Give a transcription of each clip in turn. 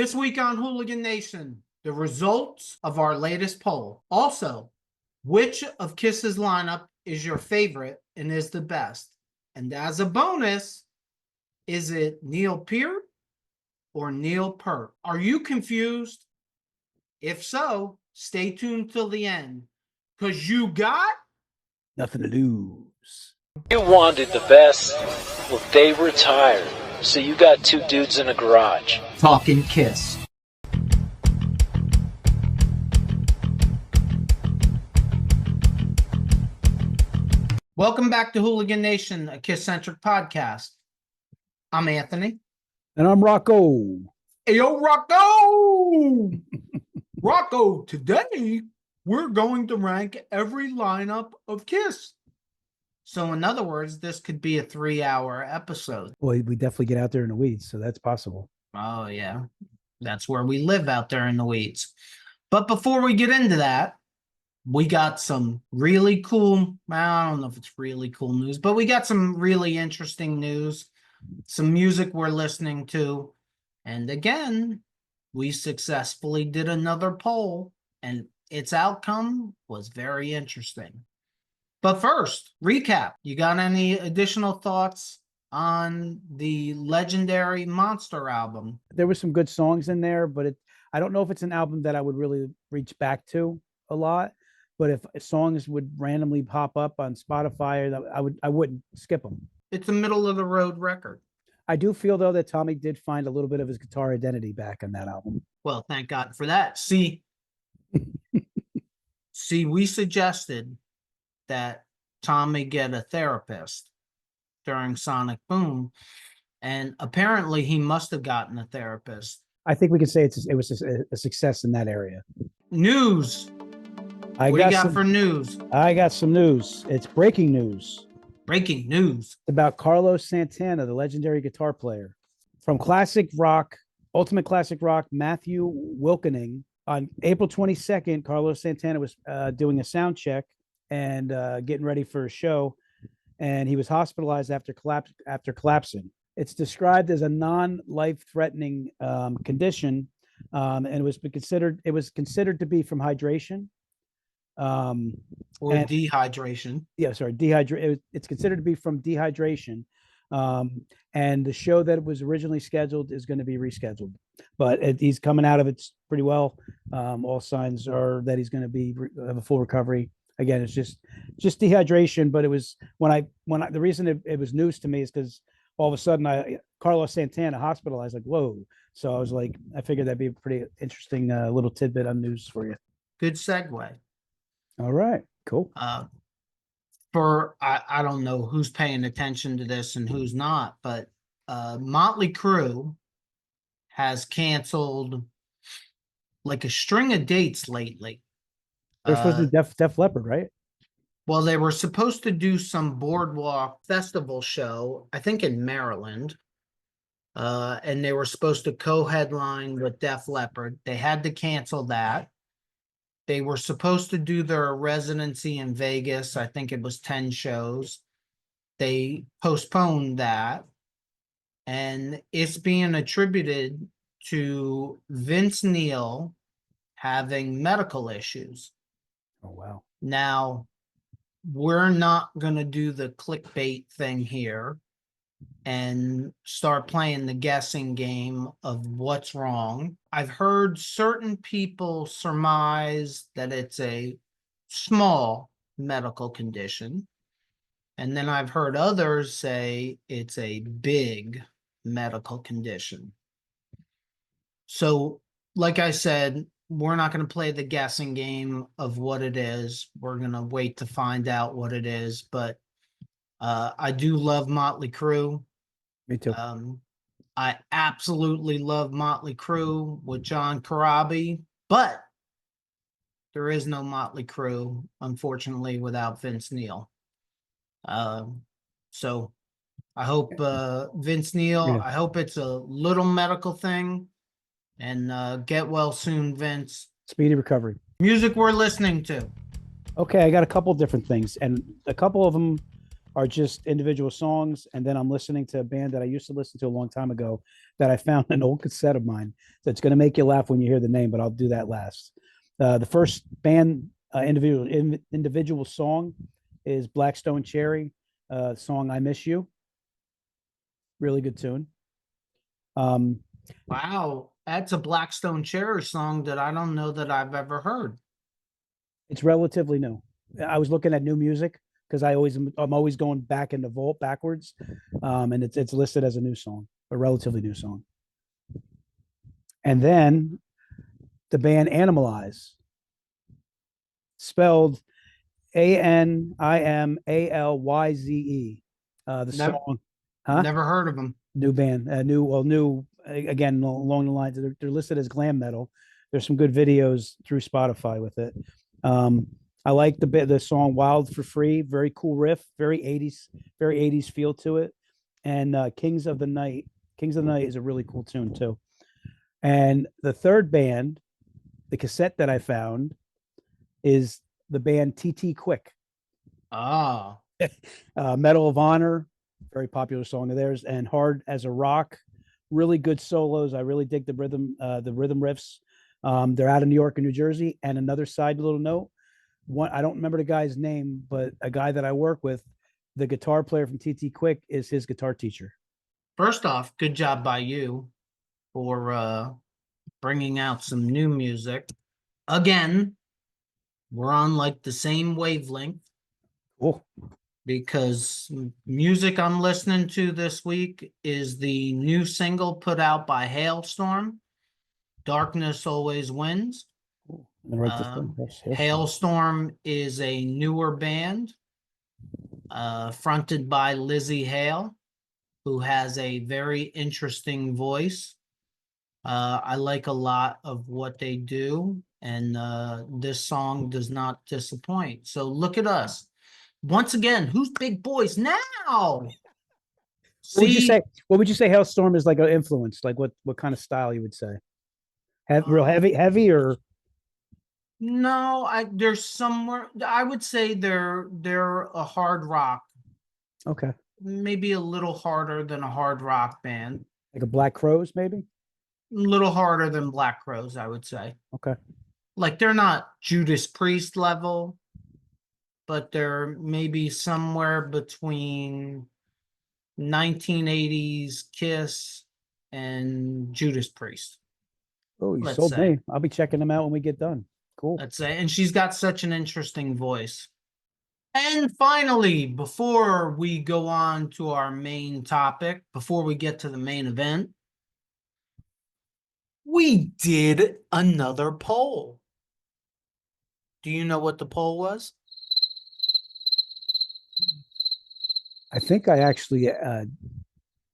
This week on Hooligan Nation, the results of our latest poll. Also, which of KISS's lineup is your favorite and is the best? And as a bonus, is it Neil Peart or Neil Peart? Are you confused? If so, stay tuned till the end, because you got nothing to lose. You wanted the best? Well, they retired. So you got two dudes in a garage. Talking KISS. Welcome back to Hooligan Nation, a KISS-Centric podcast. I'm Anthony. And I'm Rocco. Hey, yo, Rocco! Rocco, today we're going to rank every lineup of KISS. So in other words, this could be a 3-hour episode. Well, we definitely get out there in the weeds, so that's possible. Oh, yeah. That's where we live, out there in the weeds. But before we get into that, we got some really cool, I don't know if it's really cool news, but we got some really interesting news, some music we're listening to. And again, we successfully did another poll, and its outcome was very interesting. But first, recap. You got any additional thoughts on the legendary Monster album? There were some good songs in there, but I don't know if it's an album that I would really reach back to a lot. But if songs would randomly pop up on Spotify, I wouldn't skip them. It's a middle of the road record. I do feel though that Tommy did find a little bit of his guitar identity back on that album. Well, thank God for that. See, we suggested that Tommy get a therapist during Sonic Boom, and apparently he must have gotten a therapist. I think we could say it was a success in that area. News. What do you got for news? I got some news. It's breaking news. Breaking news. About Carlos Santana, the legendary guitar player. From classic rock, ultimate classic rock, Matthew Wilkening. On April 22nd, Carlos Santana was doing a sound check and getting ready for a show, and he was hospitalized after collapsing. It's described as a non-life-threatening condition, and it was considered to be from hydration. Or dehydration. Yeah, sorry, it's considered to be from dehydration. And the show that was originally scheduled is going to be rescheduled, but he's coming out of it pretty well. All signs are that he's going to have a full recovery. Again, it's just dehydration, but it was the reason it was news to me is because all of a sudden Carlos Santana hospitalized, like, whoa. So I was like, I figured that'd be a pretty interesting little tidbit on news for you. Good segue. All right, cool. I don't know who's paying attention to this and who's not, but Motley Crue has canceled like a string of dates lately. They're supposed to be Def Leppard, right? Well, they were supposed to do some boardwalk festival show, I think in Maryland. And they were supposed to co-headline with Def Leppard. They had to cancel that. They were supposed to do their residency in Vegas. I think it was 10 shows. They postponed that. And it's being attributed to Vince Neil having medical issues. Oh, wow. Now, we're not going to do the clickbait thing here and start playing the guessing game of what's wrong. I've heard certain people surmise that it's a small medical condition. And then I've heard others say it's a big medical condition. So, like I said, we're not going to play the guessing game of what it is. We're going to wait to find out what it is. But I do love Motley Crue. Me too. I absolutely love Motley Crue with John Corabi, but there is no Motley Crue, unfortunately, without Vince Neil. So I hope Vince Neil, I hope it's a little medical thing, and get well soon, Vince. Speedy recovery. Music we're listening to. Okay, I got a couple different things, and a couple of them are just individual songs, and then I'm listening to a band that I used to listen to a long time ago that I found an old cassette of mine that's going to make you laugh when you hear the name, but I'll do that last. The first band individual song is Blackstone Cherry, song "I Miss You." Really good tune. Wow, that's a Blackstone Cherry song that I don't know that I've ever heard. It's relatively new. I was looking at new music because I'm always going back in the vault backwards, and it's listed as a new song, a relatively new song. And then the band Animalize, spelled AnimalYze. The Never, song, huh? never heard of them. New band, new again along the lines. They're listed as glam metal. There's some good videos through Spotify with it. I like the song "Wild for Free." Very cool riff, very 80s feel to it. And Kings of the Night. Kings of the Night is a really cool tune too. And the third band, the cassette that I found, is the band TT Quick. Ah, Medal of Honor, very popular song of theirs, and Hard as a Rock. Really good solos. I really dig the rhythm riffs. They're out of New York and New Jersey. And another side little note, I don't remember the guy's name, but a guy that I work with, the guitar player from TT Quick, is his guitar teacher. first off, good job by you for bringing out some new music. Again, we're on like the same wavelength Cool. because music I'm listening to this week is the new single put out by Hailstorm, Darkness Always Wins. Cool. I'm gonna write this down. Hailstorm is a newer band fronted by Lizzie Hale, who has a very interesting voice. I like a lot of what they do, and this song does not disappoint. So look at us. Once again, who's big boys now? What would you See, say? What would you say Hailstorm is like an influence? Like what kind of style you would say? Real heavy or no, there's somewhere I would say they're a hard rock, okay. maybe a little harder than a hard rock band. Like a Black Crows, maybe? A little harder than Black Crows, I would say. Okay. Like they're not Judas Priest level, but they're maybe somewhere between 1980s Kiss and Judas Priest. Oh, you Let's sold say. me. I'll be checking them out when we get done. Cool. Let's say. And she's got such an interesting voice. And finally, before we go on to our main topic, before we get to the main event, we did another poll. Do you know what the poll was? I think I actually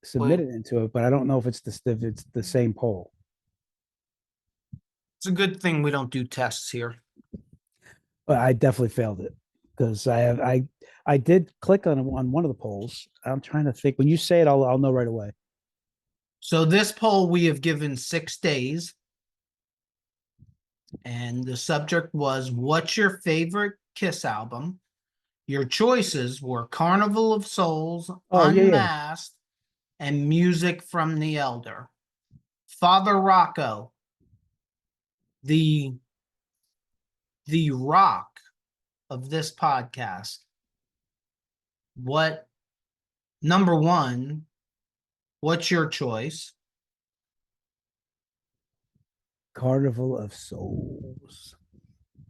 submitted into it, but I don't know if it's the same poll. It's a good thing we don't do tests here. But I definitely failed it because I did click on one of the polls. I'm trying to think. When you say it, I'll know right away. So this poll we have given 6 days. And the subject was, what's your favorite Kiss album? Your choices were Carnival of Souls, Unmasked, and Music from the Elder. Father Rocco, the rock of this podcast. Number one, what's your choice? Carnival of Souls.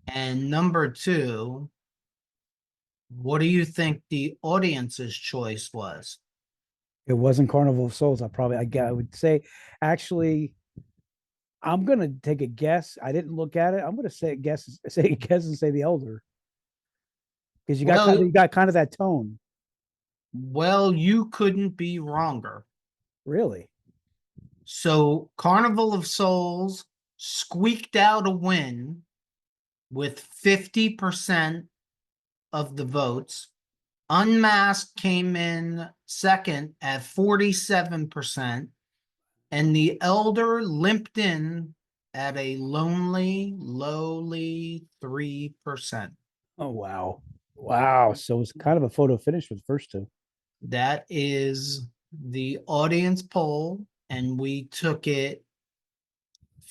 And number two, what do you think the audience's choice was? It wasn't Carnival of Souls. I would say, actually, I'm gonna take a guess. I didn't look at it. I'm gonna say guess and say the Elder because you got kind of that tone. Well, you couldn't be wronger. Really? So Carnival of Souls squeaked out a win with 50% of the votes. Unmasked came in second at 47%, and the Elder limped in at a lonely, lowly 3%. Oh wow. Wow. So it's kind of a photo finish with the first two. That is the audience poll, and we took it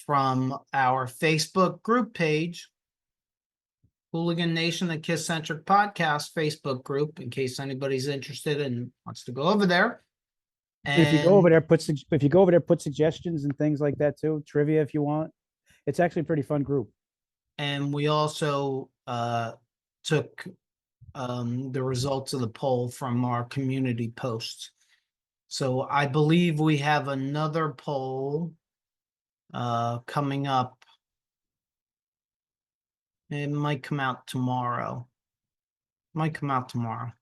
from our Facebook group page, Hooligan Nation, the KISS-Centric podcast Facebook group, in case anybody's interested and wants to go over there. And if you go over And there, if you go over there, put suggestions and things like that too. Trivia if you want. It's actually a pretty fun group. and we also took the results of the poll from our community posts. So I believe we have another poll coming up. It might come out tomorrow. Might come out tomorrow.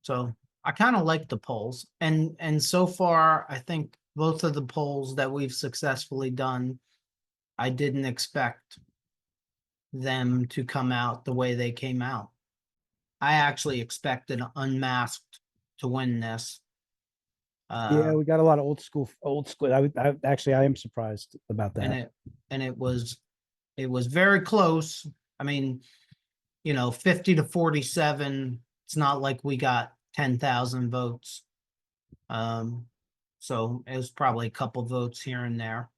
So I kind of like the polls, and so far I think both of the polls that we've successfully done, I didn't expect them to come out the way they came out. I actually expected Unmasked to win this. Yeah, we got a lot of old school. I actually I am surprised about and that. it was very close. I mean, 50 to 47. It's not like we got 10,000 votes. So it was probably a couple votes here and there.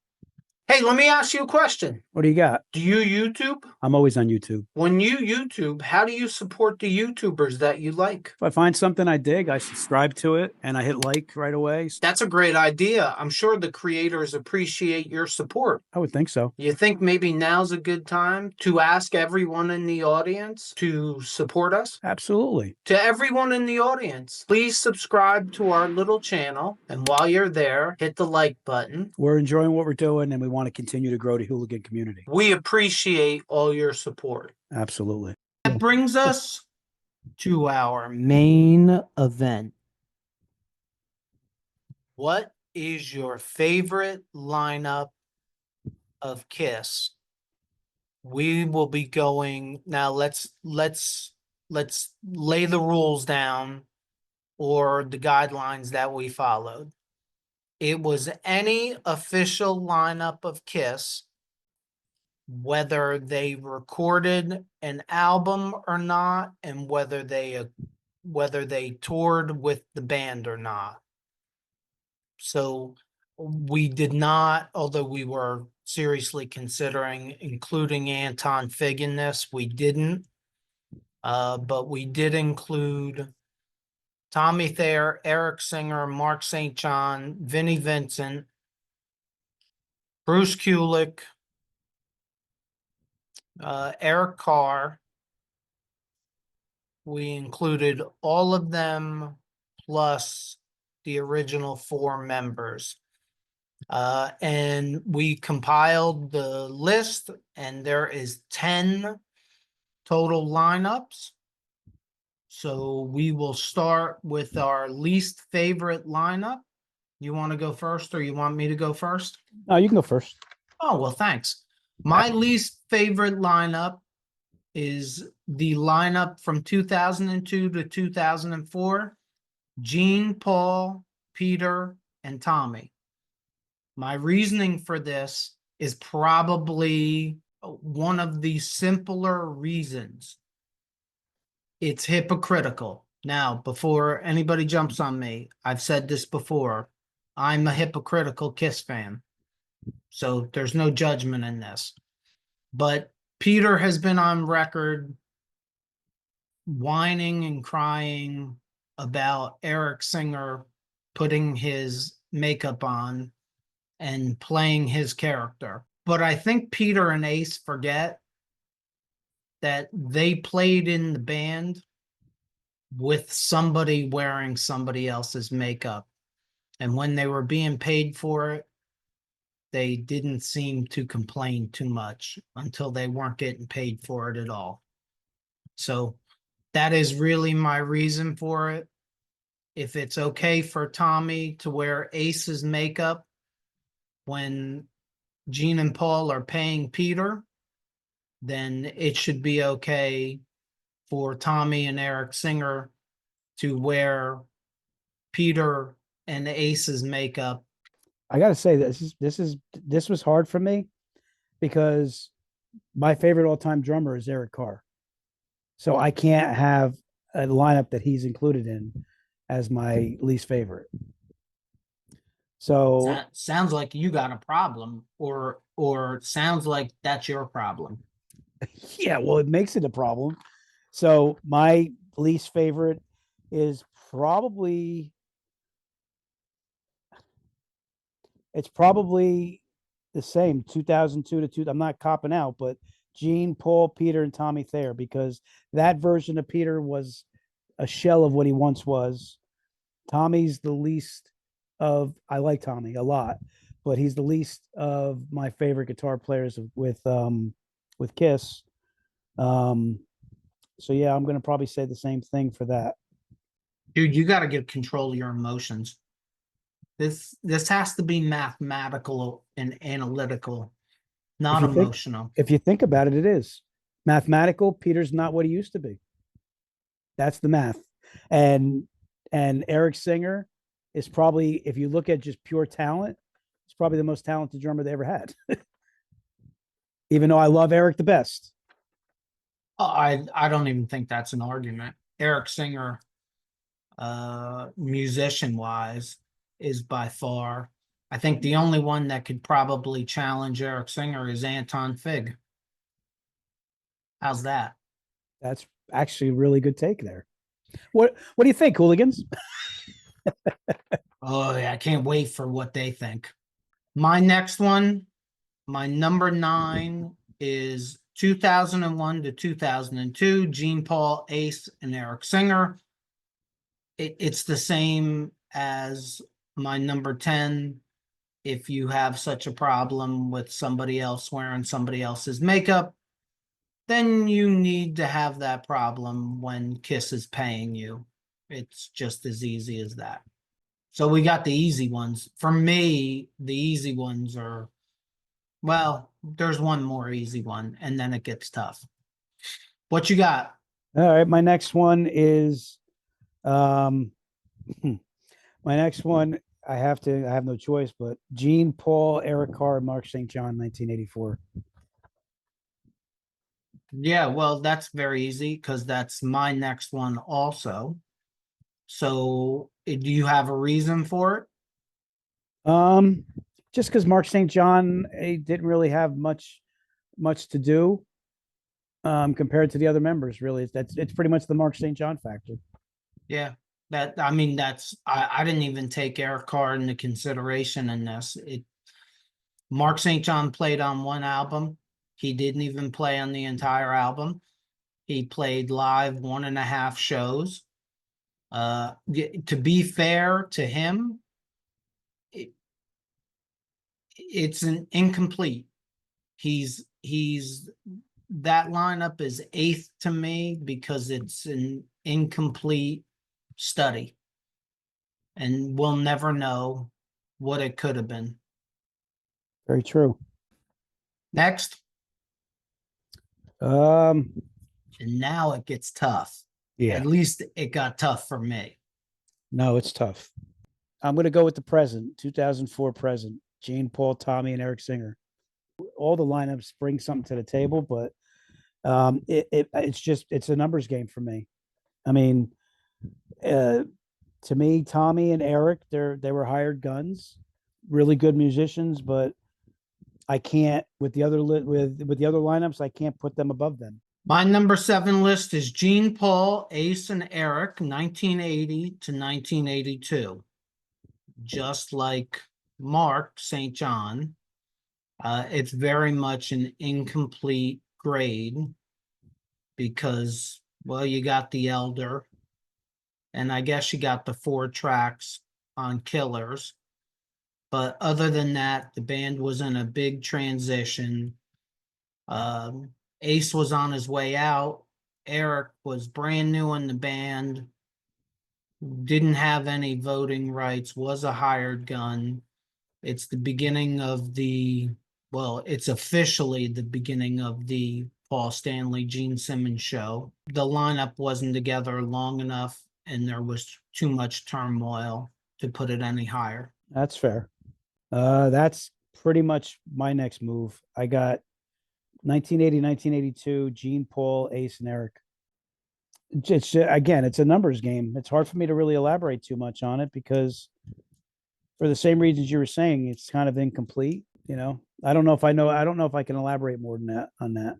Hey, let me ask you a question. What do you got? Do you YouTube? I'm always on YouTube. When you YouTube, how do you support the YouTubers that you like? If I find something I dig, I subscribe to it and I hit like right away. That's a great idea. I'm sure the creators appreciate your support. I would think so. You think maybe now's a good time to ask everyone in the audience to support us? Absolutely. To everyone in the audience, please subscribe to our little channel. And while you're there, hit the like button. We're enjoying what we're doing and we want to continue to grow the hooligan community. We appreciate all your support. Absolutely. That brings us to our main event. What is your favorite lineup of KISS? We will be going now. Let's lay the rules down, or the guidelines that we followed. It was any official lineup of KISS, whether they recorded an album or not, and whether they toured with the band or not. So we did not, although we were seriously considering including Anton Fig in this, we didn't. But we did include Tommy Thayer, Eric Singer, Mark St. John, Vinnie Vincent, Bruce Kulick, Eric Carr. We included all of them plus the original 4 members. And we compiled the list, and there is 10 total lineups. So we will start with our least favorite lineup. You want to go first, or you want me to go first? You can go first. Oh, well, thanks. My least favorite lineup is the lineup from 2002 to 2004, Gene, Paul, Peter, and Tommy. My reasoning for this is probably one of the simpler reasons. It's hypocritical. Now, before anybody jumps on me, I've said this before. I'm a hypocritical KISS fan. So there's no judgment in this. But Peter has been on record whining and crying about Eric Singer putting his makeup on and playing his character. But I think Peter and Ace forget that they played in the band with somebody wearing somebody else's makeup. And when they were being paid for it, they didn't seem to complain too much until they weren't getting paid for it at all. So that is really my reason for it. If it's okay for Tommy to wear Ace's makeup when Gene and Paul are paying Peter, then it should be okay for Tommy and Eric Singer to wear Peter and Ace's makeup. I got to say this was hard for me because my favorite all-time drummer is Eric Carr. So I can't have a lineup that he's included in as my least favorite. So Sounds like you got a problem, or sounds like that's your problem. yeah, well, it makes it a problem. So my least favorite is probably it's probably the same 2002 to 2. I'm not copping out, but Gene, Paul, Peter, and Tommy Thayer, because that version of Peter was a shell of what he once was. Tommy's the least of, I like Tommy a lot, but he's the least of my favorite guitar players with Kiss. Um, so yeah, I'm gonna probably say the same thing for that. Dude, you got to get control of your emotions. This has to be mathematical and analytical, If not you think emotional. if you think about it, it is mathematical. Peter's not what he used to be. That's the math. And Eric Singer is probably, if you look at just pure talent, he's probably the most talented drummer they ever had. Even though I love Eric the best. I don't even think that's an argument. Eric Singer, musician wise, is by far. I think the only one that could probably challenge Eric Singer is Anton Fig. How's that? That's actually a really good take there. What do you think, hooligans? Oh, yeah, I can't wait for what they think. My next one, my number 9 is 2001 to 2002, Gene Paul, Ace, and Eric Singer. It's the same as my number 10. If you have such a problem with somebody else wearing somebody else's makeup, then you need to have that problem when Kiss is paying you. It's just as easy as that. So we got the easy ones. For me, the easy ones are, well, there's one more easy one, and then it gets tough. What you got? All right, my next one is um my next one. I have no choice, but Gene, Paul, Eric Carr, Mark St. John, 1984. Yeah, well, that's very easy because that's my next one also. So, do you have a reason for it? Just because Mark St. John didn't really have much to do compared to the other members. Really, it's pretty much the Mark St. John factor. Yeah, that I mean I didn't even take Eric Carr into consideration in this. Mark St. John played on one album. He didn't even play on the entire album. He played live 1.5 shows. To be fair to him, it, it's an incomplete. He's that lineup is 8th to me because it's an incomplete study, and we'll never know what it could have been. Very true. Next, Um, and now it gets tough. yeah, At least it got tough for me. no, it's tough. I'm going to go with the present, 2004 present, Gene, Paul, Tommy, and Eric Singer. All the lineups bring something to the table, but it's a numbers game for me. I mean, to me, Tommy and Eric, they were hired guns, really good musicians, but I can't with the other with the other lineups, I can't put them above them. My number 7 list is Gene, Paul, Ace, and Eric, 1980 to 1982. Just like Mark St. John, it's very much an incomplete grade because, well, you got the Elder, and I guess you got the 4 tracks on Killers. But other than that, the band was in a big transition. Ace was on his way out. Eric was brand new in the band, didn't have any voting rights, was a hired gun. It's the beginning of it's officially the beginning of the Paul Stanley, Gene Simmons show. The lineup wasn't together long enough, and there was too much turmoil to put it any higher. That's fair. That's pretty much my next move. I got 1980, 1982, Gene, Paul, Ace, and Eric. Again, it's a numbers game. It's hard for me to really elaborate too much on it because for the same reasons you were saying, it's kind of incomplete. I don't know if I know. I don't know if I can elaborate more than that on that.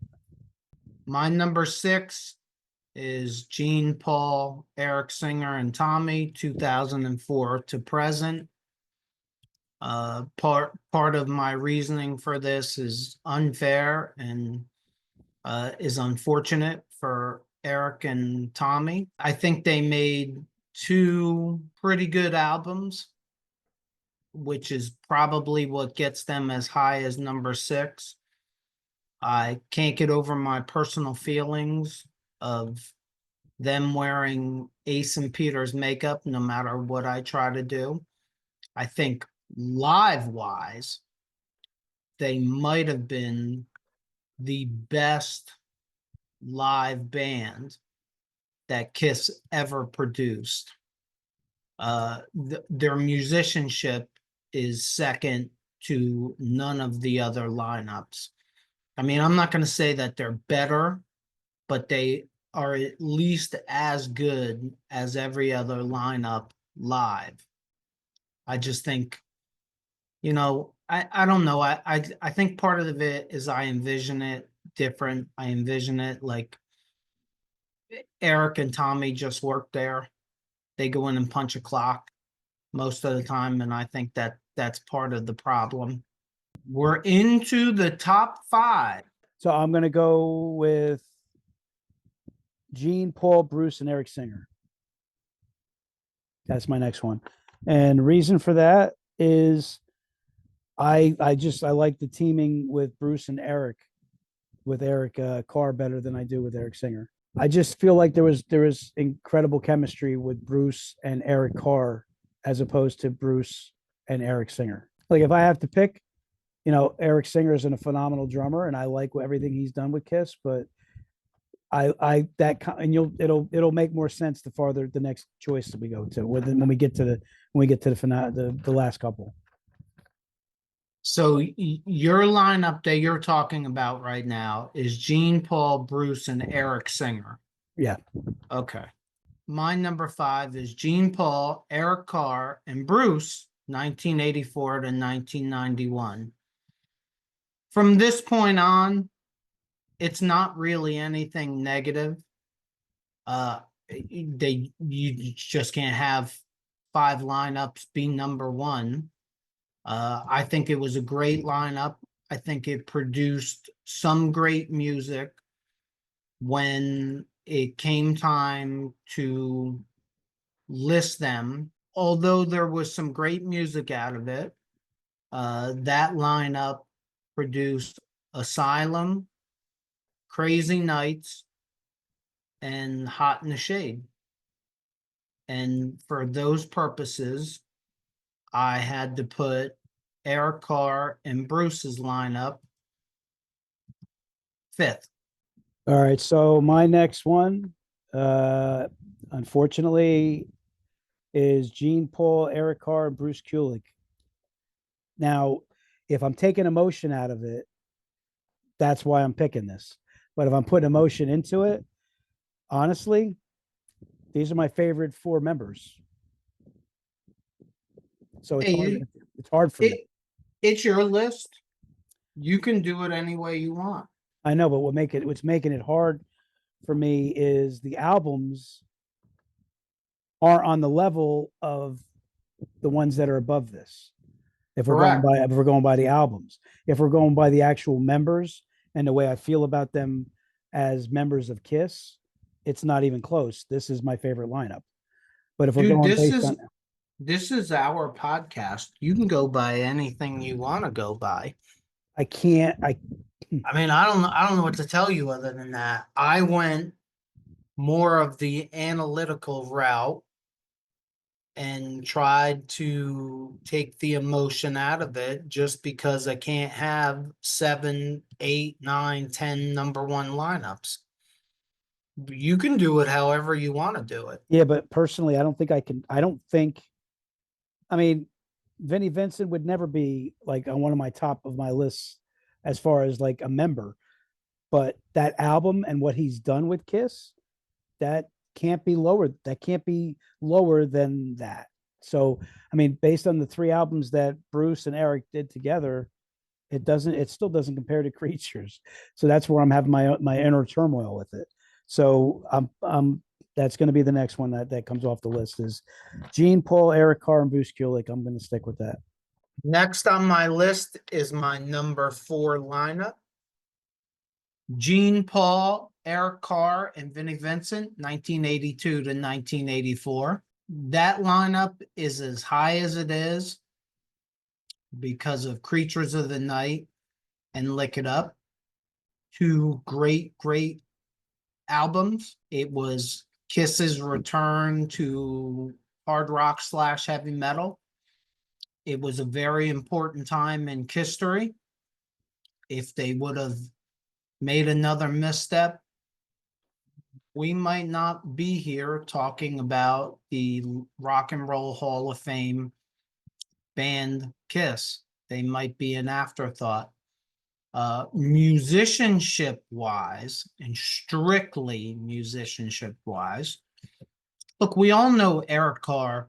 My number 6 is Gene, Paul, Eric Singer, and Tommy, 2004 to present. Part of my reasoning for this is unfair and is unfortunate for Eric and Tommy. I think they made 2 pretty good albums, which is probably what gets them as high as number 6. I can't get over my personal feelings of them wearing Ace and Peter's makeup no matter what I try to do. I think live wise, they might have been the best live band that KISS ever produced. Their musicianship is second to none of the other lineups. I mean, I'm not going to say that they're better, but they are at least as good as every other lineup live. I just think, I don't know. I think part of it is I envision it different. I envision it like Eric and Tommy just work there. They go in and punch a clock most of the time, and I think that that's part of the problem. We're into the top 5. So I'm going to go with Gene, Paul, Bruce, and Eric Singer. That's my next one. And reason for that is I like the teaming with Bruce and Eric, with Eric Carr better than I do with Eric Singer. I just feel like there was incredible chemistry with Bruce and Eric Carr as opposed to Bruce and Eric Singer. Like if I have to pick, Eric Singer is a phenomenal drummer, and I like everything he's done with KISS. But it'll make more sense the next choice that we go to when we get to the finale, the last couple. So your lineup that you're talking about right now is Gene, Paul, Bruce, and Eric Singer. Yeah. Okay. My number 5 is Gene, Paul, Eric Carr, and Bruce, 1984 to 1991. From this point on, it's not really anything negative. You just can't have 5 lineups be number 1. I think it was a great lineup. I think it produced some great music. When it came time to list them, although there was some great music out of it, that lineup produced Asylum, Crazy Nights, and Hot in the Shade. And for those purposes, I had to put Eric Carr and Bruce's lineup 5th. All right. So my next one, unfortunately, is Gene, Paul, Eric Carr, and Bruce Kulick. Now, if I'm taking emotion out of it, that's why I'm picking this. But if I'm putting emotion into it, honestly, these are my favorite 4 members. So it's hard for me. It's your list. You can do it any way you want. I know, but what's making it hard for me is the albums are on the level of the ones that are above this. If we're going by the albums, if we're going by the actual members and the way I feel about them as members of KISS, it's not even close. This is my favorite lineup. But if we're going based on this is our podcast. You can go by anything you want to go by. I mean, I don't know what to tell you other than that. I went more of the analytical route and tried to take the emotion out of it just because I can't have 7, 8, 9, 10 number 1 lineups. You can do it however you want to do it. Yeah, but personally, I don't think I mean, Vinnie Vincent would never be like on one of my top of my lists as far as like a member, but that album and what he's done with KISS, that can't be lower. That can't be lower than that. So, I mean, based on the 3 albums that Bruce and Eric did together, it still doesn't compare to Creatures. So that's where I'm having my inner turmoil with it. So that's going to be the next one that comes off the list is Gene, Paul, Eric Carr, and Bruce Kulick. I'm going to stick with that. Next on my list is my number 4 lineup. Gene, Paul, Eric Carr, and Vinnie Vincent, 1982 to 1984. That lineup is as high as it is because of Creatures of the Night and Lick It Up. 2 great, great albums. It was Kiss's return to hard rock / heavy metal. It was a very important time in history. If they would have made another misstep, we might not be here talking about the Rock and Roll Hall of Fame band KISS. They might be an afterthought. Musicianship wise, and strictly musicianship wise, look, we all know Eric Carr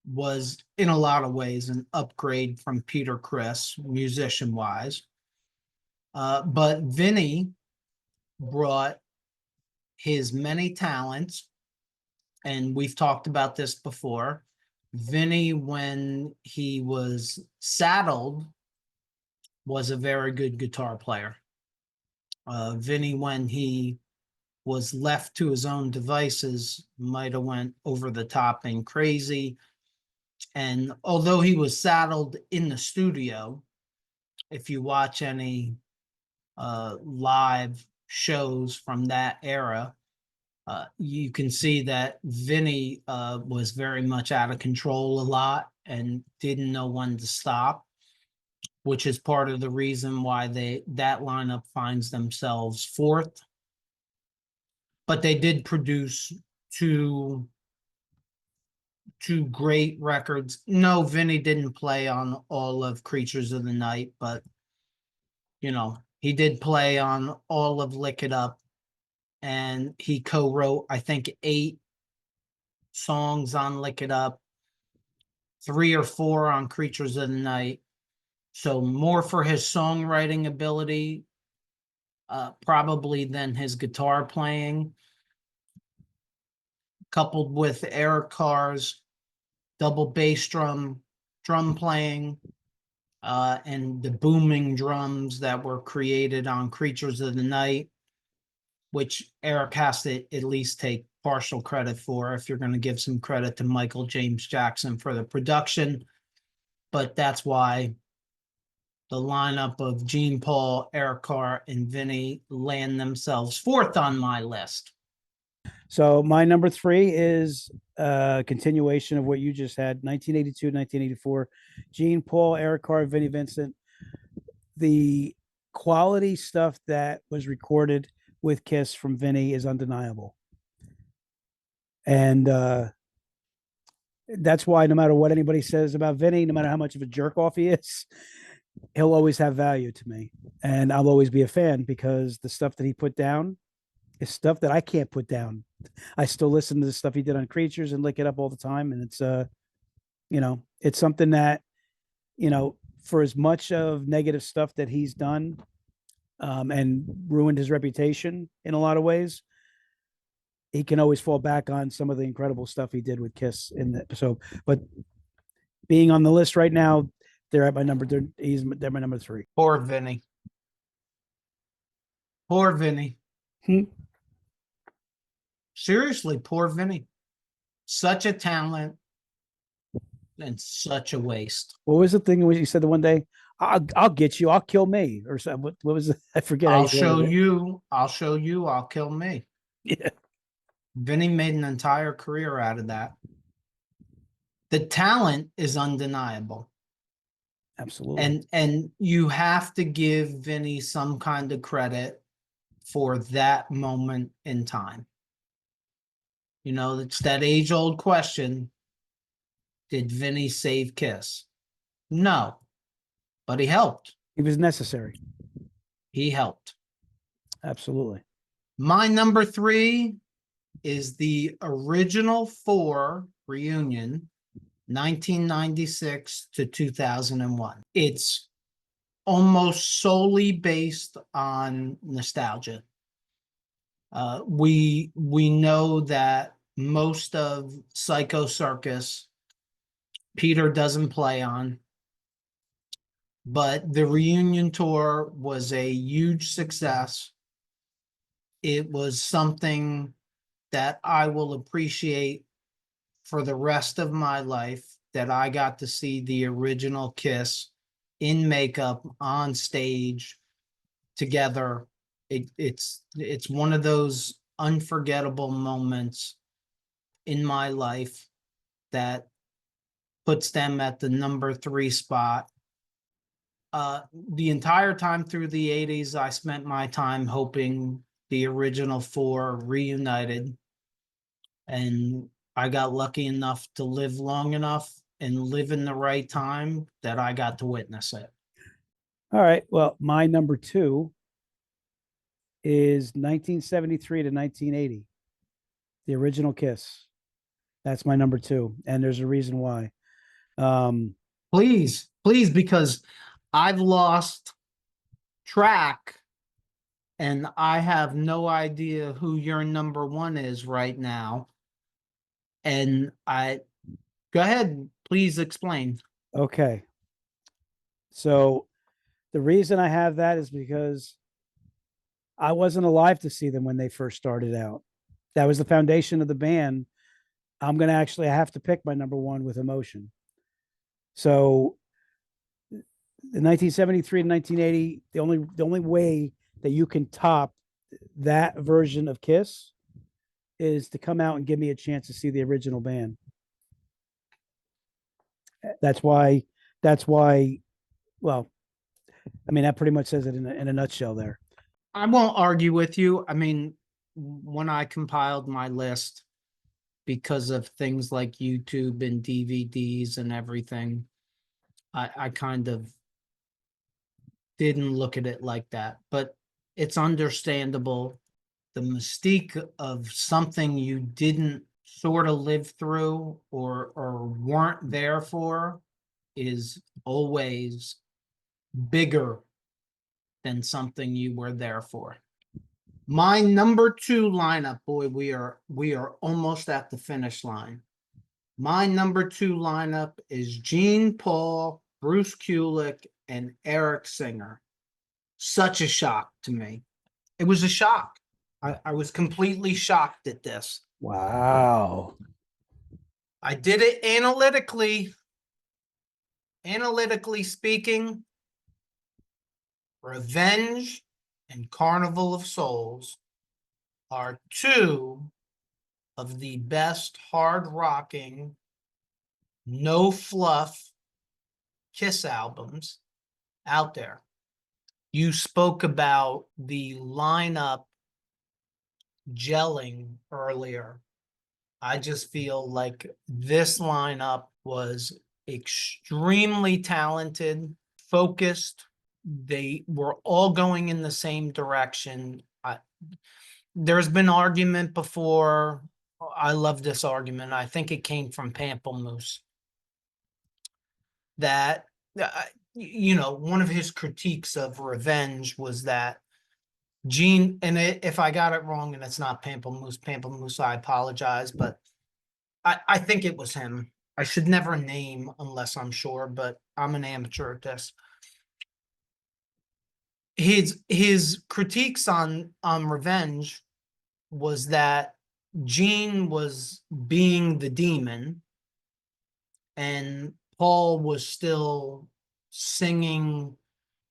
was in a lot of ways an upgrade from Peter Criss, musician wise. But Vinny brought his many talents, and we've talked about this before. Vinny, when he was saddled, was a very good guitar player. Vinny, when he was left to his own devices, might have went over the top and crazy. And although he was saddled in the studio, if you watch any live shows from that era, you can see that Vinny was very much out of control a lot and didn't know when to stop, which is part of the reason why that lineup finds themselves 4th. But they did produce two great records. No, Vinny didn't play on all of Creatures of the Night, but he did play on all of Lick It Up, and he co-wrote, I think, 8 songs on Lick It Up, 3 or 4 on Creatures of the Night. So more for his songwriting ability, probably than his guitar playing, coupled with Eric Carr's double bass drum playing, and the booming drums that were created on Creatures of the Night, which Eric has to at least take partial credit for, if you're going to give some credit to Michael James Jackson for the production. But that's why the lineup of Gene, Paul, Eric Carr, and Vinny land themselves 4th on my list. So my number 3 is a continuation of what you just had, 1982, 1984. Gene, Paul, Eric Carr, Vinnie Vincent. The quality stuff that was recorded with KISS from Vinny is undeniable. And that's why no matter what anybody says about Vinny, no matter how much of a jerk off he is, he'll always have value to me. And I'll always be a fan because the stuff that he put down is stuff that I can't put down. I still listen to the stuff he did on Creatures and Lick It Up all the time. And it's, it's something that, for as much of negative stuff that he's done and ruined his reputation in a lot of ways, he can always fall back on some of the incredible stuff he did with KISS in that. So, but being on the list right now, they're my number 3. Poor Vinny. Poor Vinny. Seriously, poor Vinny. Such a talent and such a waste. What was the thing when you said the one day, I'll get you, I'll kill me, or something? What was it? I forget. I'll show you, I'll kill me. Yeah. Vinny made an entire career out of that. The talent is undeniable. Absolutely. And you have to give Vinny some kind of credit for that moment in time. It's that age-old question. Did Vinny save KISS? No, but he helped. He was necessary. He helped. Absolutely. My number 3 is the original four reunion, 1996 to 2001. It's almost solely based on nostalgia. We know that most of Psycho Circus Peter doesn't play on, but the reunion tour was a huge success. It was something that I will appreciate for the rest of my life, that I got to see the original Kiss in makeup on stage together. It's one of those unforgettable moments in my life that puts them at the number 3 spot. The entire time through the 80s, I spent my time hoping the original four reunited, and I got lucky enough to live long enough and live in the right time that I got to witness it. All right. Well, my number 2 is 1973 to 1980, the original Kiss. That's my number 2, and there's a reason why. Please, because I've lost track and I have no idea who your number 1 is right now. And go ahead, please explain. Okay. So the reason I have that is because I wasn't alive to see them when they first started out. That was the foundation of the band. I'm going to actually have to pick my number 1 with emotion. So the 1973 and 1980, the only way that you can top that version of Kiss is to come out and give me a chance to see the original band. That's why, well, I mean, that pretty much says it in a nutshell there. I won't argue with you. I mean, when I compiled my list, because of things like YouTube and DVDs and everything, I kind of didn't look at it like that, but it's understandable. The mystique of something you didn't sort of live through or weren't there for is always bigger than something you were there for. My number 2 lineup, boy, we are almost at the finish line. My number 2 lineup is Gene Paul, Bruce Kulick, and Eric Singer. Such a shock to me. It was a shock. I was completely shocked at this. Wow. I did it analytically. Analytically speaking, Revenge and Carnival of Souls are 2 of the best hard rocking, no fluff Kiss albums out there. You spoke about the lineup gelling earlier. I just feel like this lineup was extremely talented, focused. They were all going in the same direction. There's been argument before. I love this argument. I think it came from Pamplemousse. That, one of his critiques of Revenge was that Gene, and if I got it wrong and it's not Pamplemousse, I apologize, but I think it was him. I should never name unless I'm sure, but I'm an amateur at this. His critiques on Revenge was that Gene was being the demon and Paul was still singing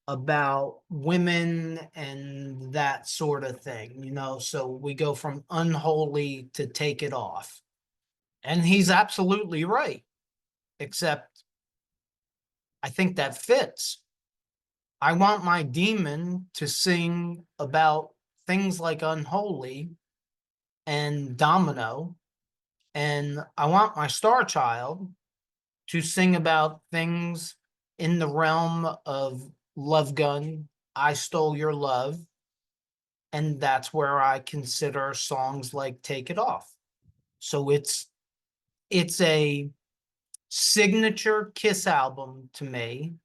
about women and that sort of thing, so we go from unholy to Take It Off. And he's absolutely right, except I think that fits. I want my demon to sing about things like Unholy and Domino, and I want my Starchild to sing about things in the realm of Love Gun, I Stole Your Love, And that's where I consider songs like Take It Off. So it's a signature Kiss album to me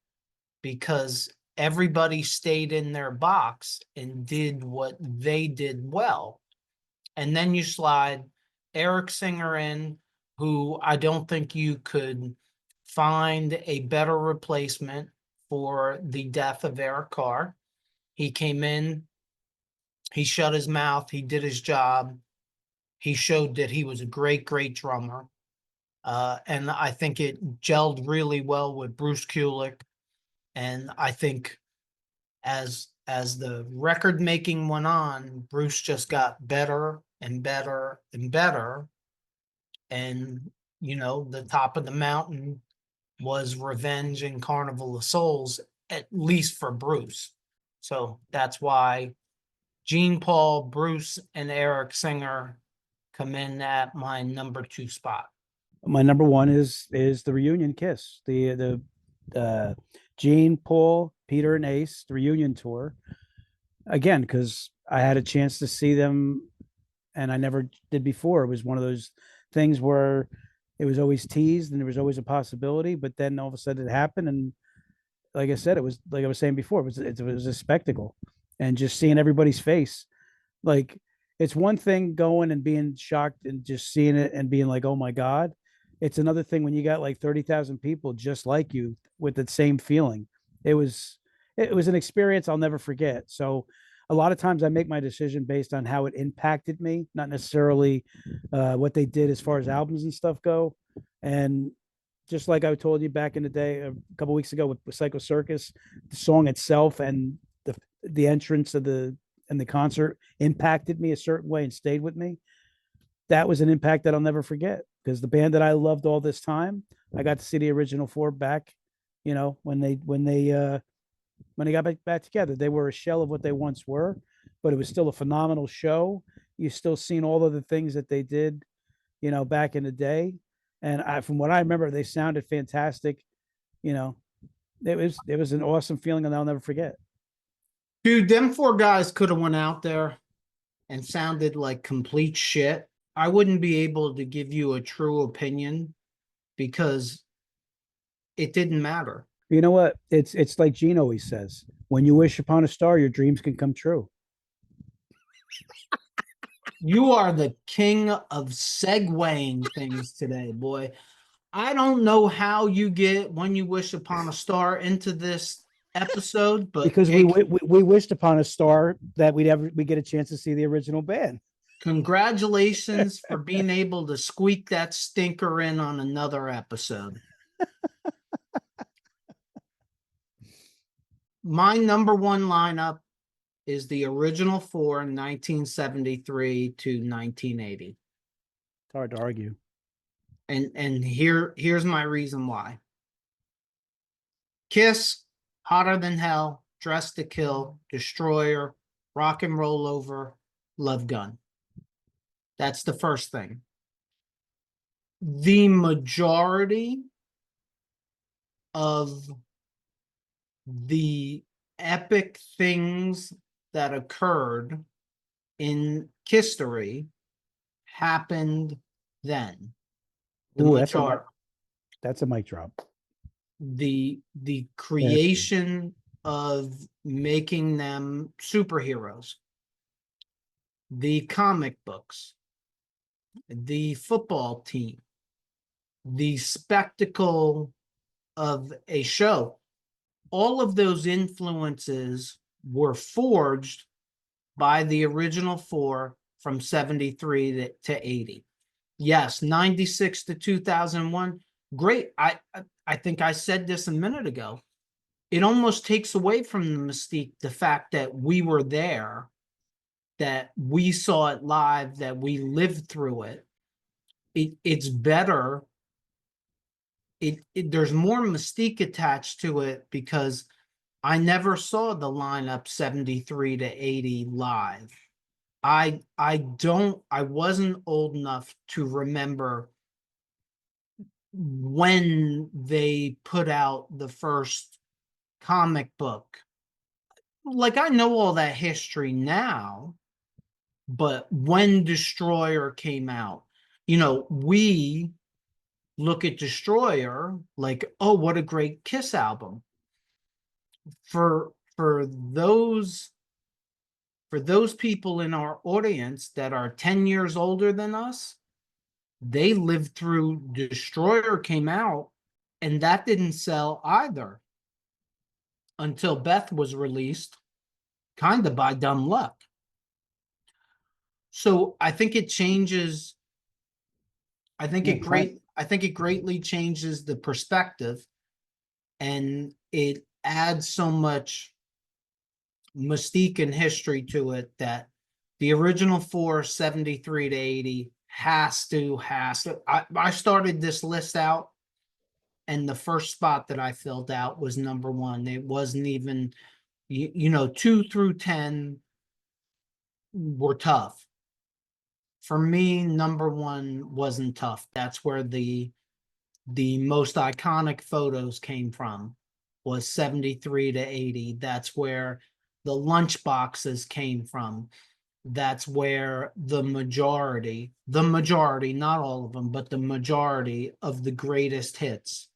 because everybody stayed in their box and did what they did well. And then you slide Eric Singer in, who I don't think you could find a better replacement for the death of Eric Carr. He came in, he shut his mouth, he did his job. He showed that he was a great, great drummer. And I think it gelled really well with Bruce Kulick. And I think as the record making went on, Bruce just got better and better and better. And the top of the mountain was Revenge and Carnival of Souls, at least for Bruce. So that's why Gene Paul, Bruce, and Eric Singer come in at my number 2 spot. My number one is the reunion Kiss, the Gene, Paul, Peter, and Ace, the reunion tour. Again, because I had a chance to see them, and I never did before. It was one of those things where it was always teased, and there was always a possibility, but then all of a sudden it happened, and like I said, it was like I was saying before, it was a spectacle, and just seeing everybody's face, like it's one thing going and being shocked and just seeing it and being like, oh my God. It's another thing when you got like 30,000 people just like you with the same feeling. It was an experience I'll never forget. So a lot of times I make my decision based on how it impacted me, not necessarily what they did as far as albums and stuff go. And just like I told you back in the day, a couple weeks ago with Psycho Circus, the song itself and the entrance of the concert impacted me a certain way and stayed with me. That was an impact that I'll never forget because the band that I loved all this time, I got to see the original 4 back, when they got back together. They were a shell of what they once were, but it was still a phenomenal show. You still seen all of the things that they did, back in the day. And from what I remember, they sounded fantastic. It was an awesome feeling and I'll never forget. Dude, them 4 guys could have went out there and sounded like complete shit. I wouldn't be able to give you a true opinion because it didn't matter. You know what? It's like Gene always says, when you wish upon a star, your dreams can come true. You are the king of segueing things today, boy. I don't know how you get When You Wish Upon a Star into this episode, but Because we wished upon a star that we get a chance to see the original band. congratulations for being able to squeak that stinker in on another episode. My number 1 lineup is the original 4, 1973 to 1980. It's hard to argue. And here's my reason why. Kiss, Hotter Than Hell, Dressed to Kill, Destroyer, Rock and Roll Over, Love Gun. That's the first thing. The majority of the epic things that occurred in history happened then. Ooh, that's a mic drop. The creation of making them superheroes, the comic books, the football team, the spectacle of a show, all of those influences were forged by the original 4 from 73 to 80. Yes, 96 to 2001. Great. I think I said this a minute ago. It almost takes away from the mystique, the fact that we were there, that we saw it live, that we lived through it. It's better. There's more mystique attached to it because I never saw the lineup 73 to 80 live. I wasn't old enough to remember when they put out the first comic book. like I know all that history now, but when Destroyer came out, we look at Destroyer like, oh, what a great Kiss album. For those people in our audience that are 10 years older than us, they lived through Destroyer came out, and that didn't sell either until Beth was released, kind of by dumb luck. So I think it changes. I think it greatly changes the perspective, and it adds so much mystique and history to it that the original 473 to 80 has to. I started this list out, and the first spot that I filled out was number one. It wasn't even, 2 through 10 were tough. For me, number one wasn't tough. That's where the most iconic photos came from, was 73 to 80. That's where the lunch boxes came from. That's where the majority, not all of them, but the majority of the greatest hits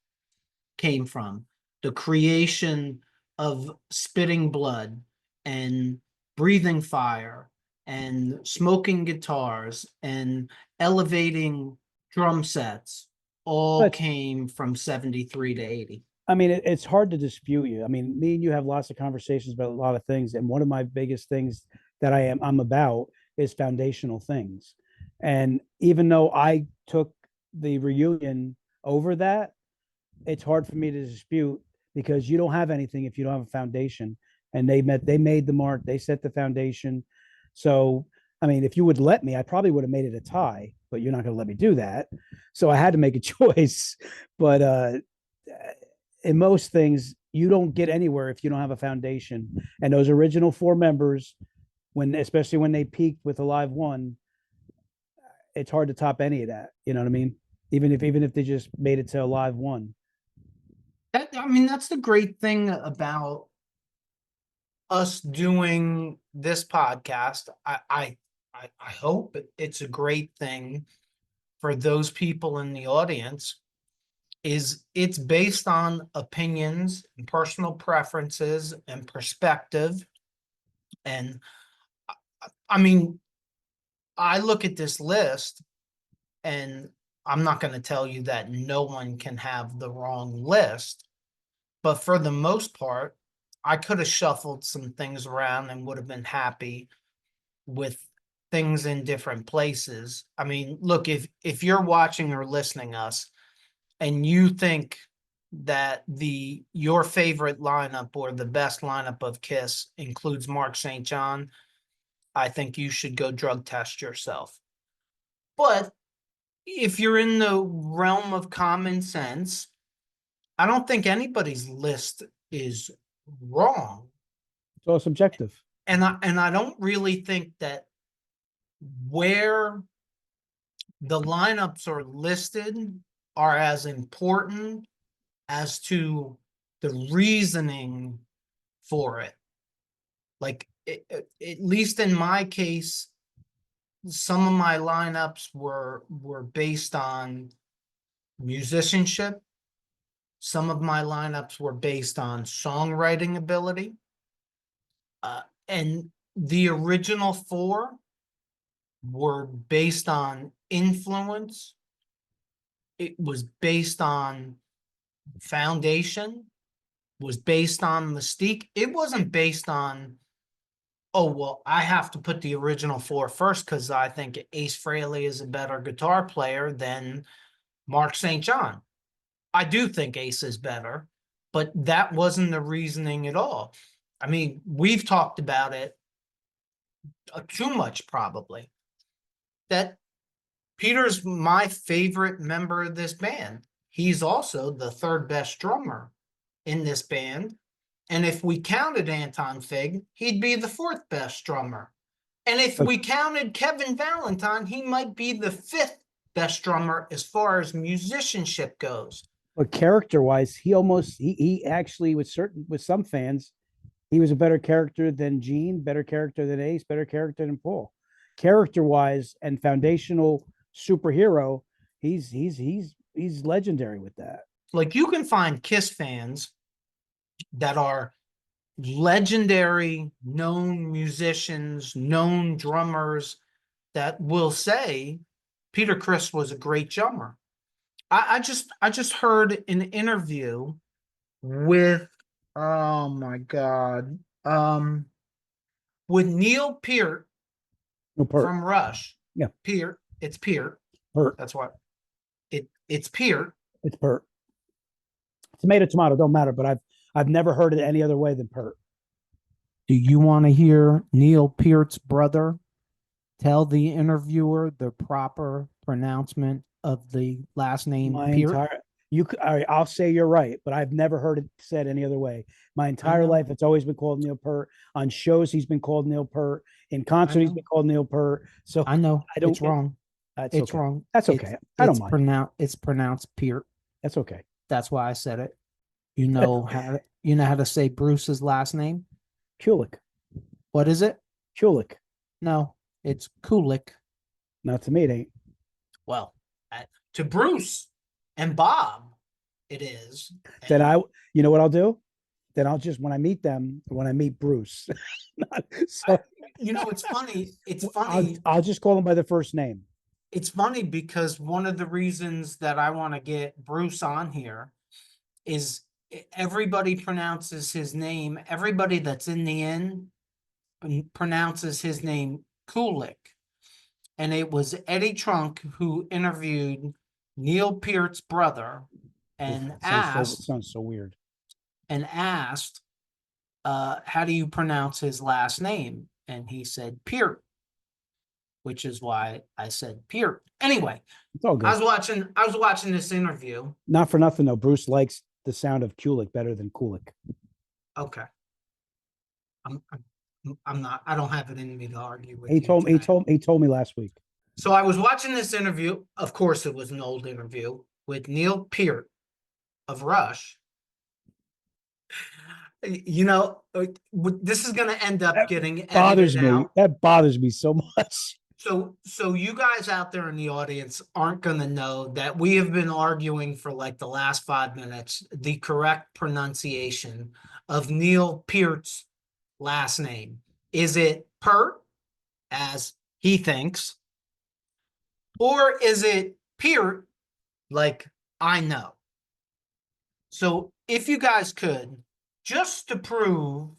came from. The creation of Spitting Blood and Breathing Fire and Smoking Guitars and Elevating Drum Sets all But came from 73 to 80. I mean, it's hard to dispute you. I mean, me and you have lots of conversations about a lot of things, and one of my biggest things that I'm about is foundational things. And even though I took the reunion over that, it's hard for me to dispute because you don't have anything if you don't have a foundation. And they made the mark, they set the foundation. So, I mean, if you would let me, I probably would have made it a tie, but you're not going to let me do that. So I had to make a choice. But in most things, you don't get anywhere if you don't have a foundation. And those original four members, especially when they peaked with Alive One, it's hard to top any of that. You know what I mean? Even if they just made it to Alive One. That's the great thing about us doing this podcast. I hope it's a great thing for those people in the audience, is it's based on opinions and personal preferences and perspective. And I mean, I look at this list, and I'm not going to tell you that no one can have the wrong list, but for the most part, I could have shuffled some things around and would have been happy with things in different places. I mean, look, if you're watching or listening us and you think that your favorite lineup or the best lineup of KISS includes Mark St. John, I think you should go drug test yourself. But if you're in the realm of common sense, I don't think anybody's list is wrong. It's all subjective. And I don't really think that where the lineups are listed are as important as to the reasoning for it. Like, at least in my case, some of my lineups were based on musicianship. Some of my lineups were based on songwriting ability. And the original four were based on influence. It was based on foundation, was based on mystique. It wasn't based on, oh, well, I have to put the original four first because I think Ace Frehley is a better guitar player than Mark St. John. I do think Ace is better, but that wasn't the reasoning at all. I mean, we've talked about it too much, probably, that Peter's my favorite member of this band. He's also the third best drummer in this band. And if we counted Anton Fig, he'd be the fourth best drummer. And if we counted Kevin Valentine, he might be the fifth best drummer as far as musicianship goes. But character wise, he actually with some fans He was a better character than Gene, better character than Ace, better character than Paul. Character-wise and foundational superhero, he's legendary with that. Like, you can find Kiss fans that are legendary, known musicians, known drummers that will say Peter Criss was a great drummer. I just heard an interview with, oh my God, with Neil Peart No, Pert. from Rush. Yeah. Peart. It's Peart. Pert. That's what it's Peart. It's Pert. Tomato, don't matter, but I've never heard it any other way than Pert. Do you want to hear Neil Peart's brother tell the interviewer the proper pronouncement of the last name Peart? I'll say you're right, but I've never heard it said any other way. My entire life, it's always been called Neil Peart. On shows, he's been called Neil Peart. In concert, he's been called Neil Peart. So I know I don't. It's wrong. It's okay. wrong. That's okay. I don't mind. It's pronounced Peart. That's okay. That's why I said it. You know how to say Bruce's last name? Kulik. What is it? Kulik. No, it's Kulik. Not to me, it ain't. Well, to Bruce and Bob, it is. Then you know what I'll do? Then I'll just, when I meet Bruce. So it's funny. It's funny. I'll just call him by the first name. It's funny because one of the reasons that I want to get Bruce on here is everybody pronounces his name. Everybody that's in the inn pronounces his name Kulik. And it was Eddie Trunk who interviewed Neil Peart's brother and sounds so weird. And asked, how do you pronounce his last name? And he said Peart, which is why I said Peart. Anyway, it's all good. I was watching this interview. Not for nothing though. Bruce likes the sound of Kulik better than Kulik. Okay. I'm not. I don't have it in me to argue with. He told me last week. So I was watching this interview. Of course, it was an old interview with Neil Peart of Rush. This is going to end up getting bothers me. out. That bothers me so much. So you guys out there in the audience aren't going to know that we have been arguing for like the last 5 minutes the correct pronunciation of Neil Peart's last name. Is it Peart, as he thinks, or is it Peart, like I know? So if you guys could, just to prove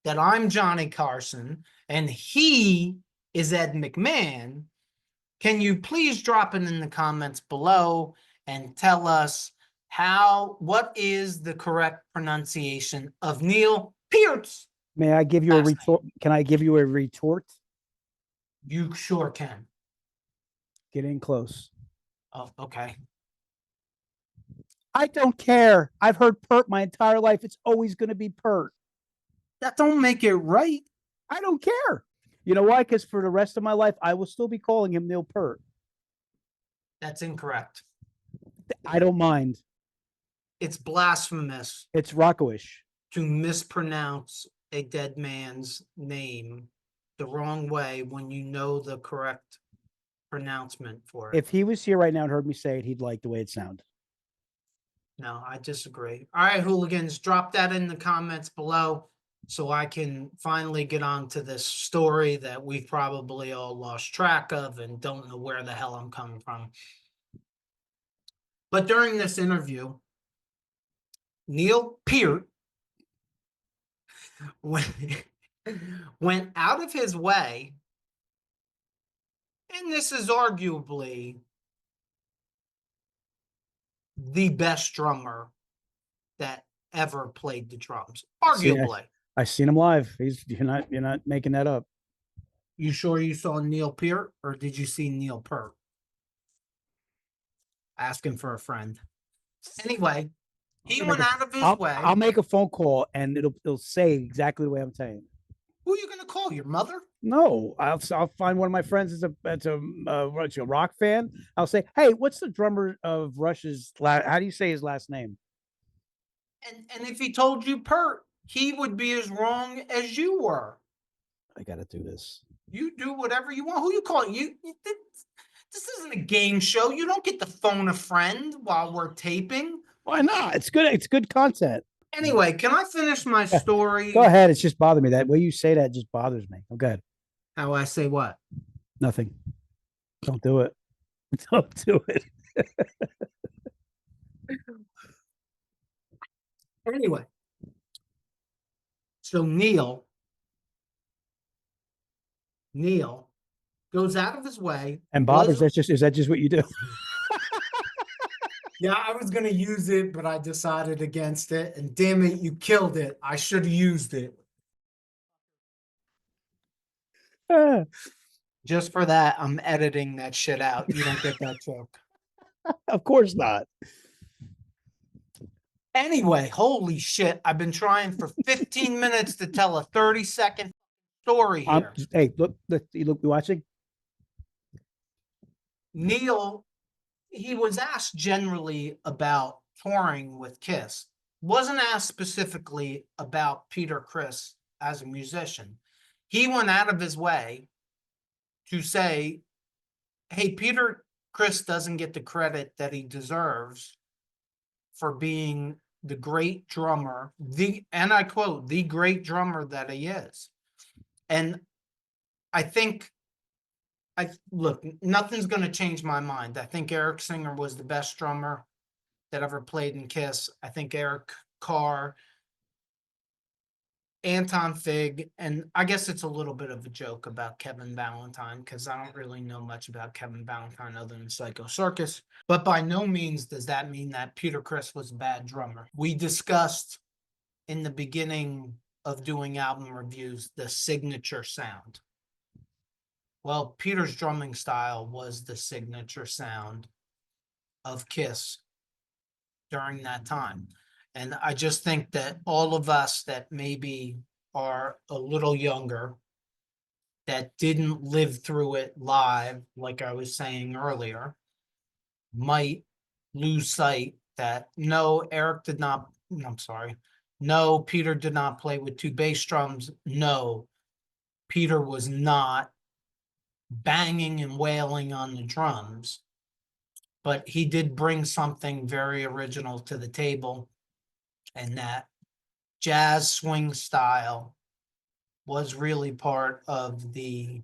that I'm Johnny Carson and he is Ed McMahon, can you please drop it in the comments below and tell us what is the correct pronunciation of Neil Peart's? May I give you a retort? Can I give you a retort? You sure can. Get in close. Oh, okay. I don't care. I've heard Pert my entire life. It's always going to be Pert. That don't make it right. I don't care. You know why? Because for the rest of my life, I will still be calling him Neil Peart. That's incorrect. I don't mind. It's blasphemous. It's Rockoish to mispronounce a dead man's name the wrong way when you know the correct pronouncement for it. If he was here right now and heard me say it, he'd like the way it sounds. No, I disagree. All right, hooligans, drop that in the comments below so I can finally get on to this story that we've probably all lost track of and don't know where the hell I'm coming from. But during this interview, Neil Peart went out of his way, and this is arguably the best drummer that ever played the drums. Arguably. I seen him live. You're not making that up. You sure you saw Neil Peart, or did you see Neil Peart? Asking for a friend. Anyway, he went out of his way. I'll make a phone call and it'll say exactly the way I'm saying. Who are you going to call? Your mother? No, I'll find one of my friends that's a rock fan. I'll say, hey, what's the drummer of Rush's how do you say his last name? And if he told you Peart, he would be as wrong as you were. I gotta do this. You do whatever you want. Who you calling? This isn't a game show. You don't get to phone a friend while we're taping. Why not? It's good. It's good content. Anyway, can I finish my story? Go ahead. It's just bothering me. That way you say that just bothers me. Oh, good. How I say what? Nothing. Don't do it. Don't do it. Anyway, so Neil goes out of his way. And bothers. Is that just what you do? Yeah, I was gonna use it, but I decided against it. And damn it, you killed it. I should have used it. Just for that, I'm editing that shit out. You don't get that joke. Of course not. Anyway, holy shit. I've been trying for 15 minutes to tell a 30-second story here. Hey, look, you watching? Neil, he was asked generally about touring with KISS. Wasn't asked specifically about Peter Criss as a musician. He went out of his way to say, hey, Peter Criss doesn't get the credit that he deserves for being the great drummer, and I quote, the great drummer that he is. And I think, look, nothing's going to change my mind. I think Eric Singer was the best drummer that ever played in KISS. I think Eric Carr, Anton Fig, and I guess it's a little bit of a joke about Kevin Valentine because I don't really know much about Kevin Valentine other than Psycho Circus. But by no means does that mean that Peter Criss was a bad drummer. We discussed in the beginning of doing album reviews the signature sound. Well, Peter's drumming style was the signature sound of KISS during that time. And I just think that all of us that maybe are a little younger, that didn't live through it live, like I was saying earlier, might lose sight that no, Peter did not play with two bass drums. No, Peter was not banging and wailing on the drums, but he did bring something very original to the table. And that jazz swing style was really part of the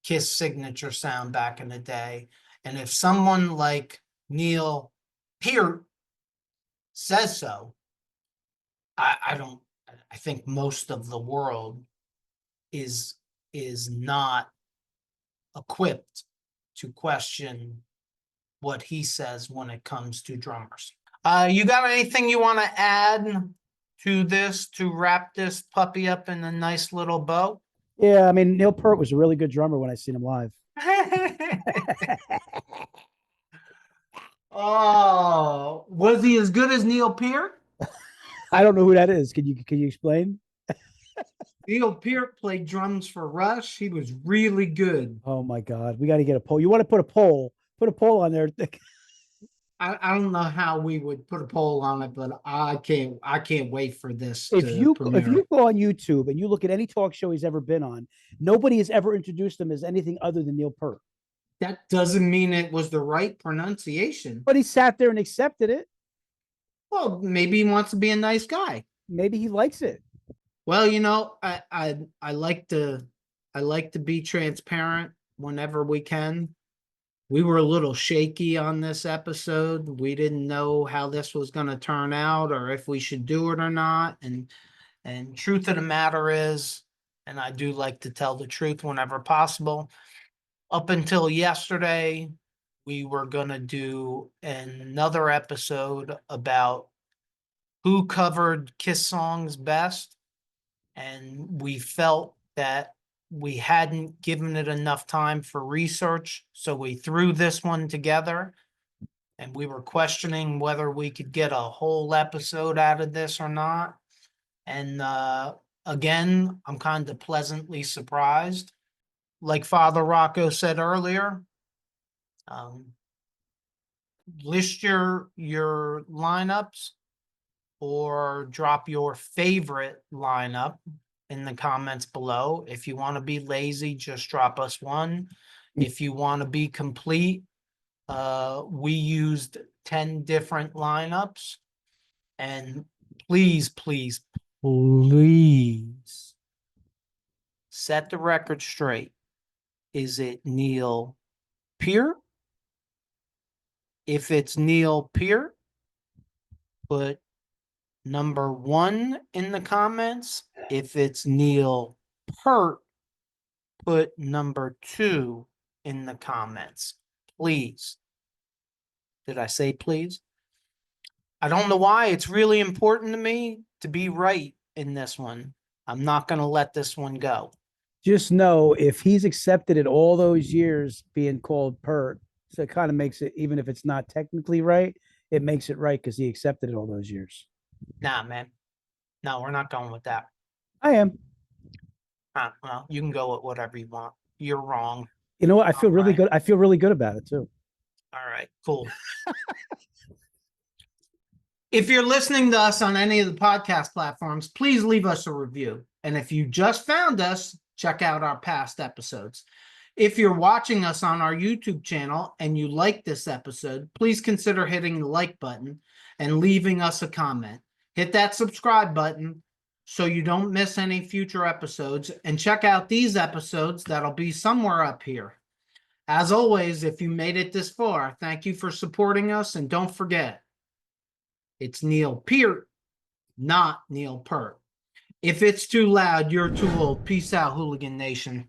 KISS signature sound back in the day. And if someone like Neil Peart says so, I think most of the world is not equipped to question what he says when it comes to drummers. You got anything you want to add to this to wrap this puppy up in a nice little bow? Yeah, I mean, Neil Peart was a really good drummer when I seen him live. Oh, was he as good as Neil Peart? I don't know who that is. Can you explain? Neil Peart played drums for Rush. He was really good. Oh my God, we got to get a poll. You want to put a poll? Put a poll on there. I don't know how we would put a poll on it, but I can't wait for this. If you go on YouTube and you look at any talk show he's ever been on, nobody has ever introduced him as anything other than Neil Peart. That doesn't mean it was the right pronunciation. But he sat there and accepted it. Well, maybe he wants to be a nice guy. Maybe he likes it. Well, I like to be transparent whenever we can. We were a little shaky on this episode. We didn't know how this was going to turn out or if we should do it or not. And truth of the matter is, and I do like to tell the truth whenever possible, up until yesterday, we were going to do another episode about who covered KISS songs best. And we felt that we hadn't given it enough time for research, so we threw this one together, and we were questioning whether we could get a whole episode out of this or not. And again, I'm kind of pleasantly surprised. Like Father Rocco said earlier, list your lineups, or drop your favorite lineup in the comments below. If you want to be lazy, just drop us one. If you want to be complete, we used 10 different lineups. And please, please, please set the record straight. Is it Neil Peart? If it's Neil Peart, put number 1 in the comments. If it's Neil Peart, put number 2 in the comments. Please. Did I say please? I don't know why. It's really important to me to be right in this one. I'm not going to let this one go. Just know if he's accepted it all those years being called Pert, so it kind of makes it, even if it's not technically right, it makes it right because he accepted it all those years. Nah, man. No, we're not going with that. I am. Well, you can go with whatever you want. You're wrong. You know what? I feel really Alright. good. I feel really good about it too. All right, cool. If you're listening to us on any of the podcast platforms, please leave us a review. And if you just found us, check out our past episodes. If you're watching us on our YouTube channel and you like this episode, please consider hitting the like button and leaving us a comment. Hit that subscribe button so you don't miss any future episodes, and check out these episodes that'll be somewhere up here. As always, if you made it this far, thank you for supporting us, and don't forget, it's Neil Peart, not Neil Peart. If it's too loud, you're too old. Peace out, Hooligan Nation.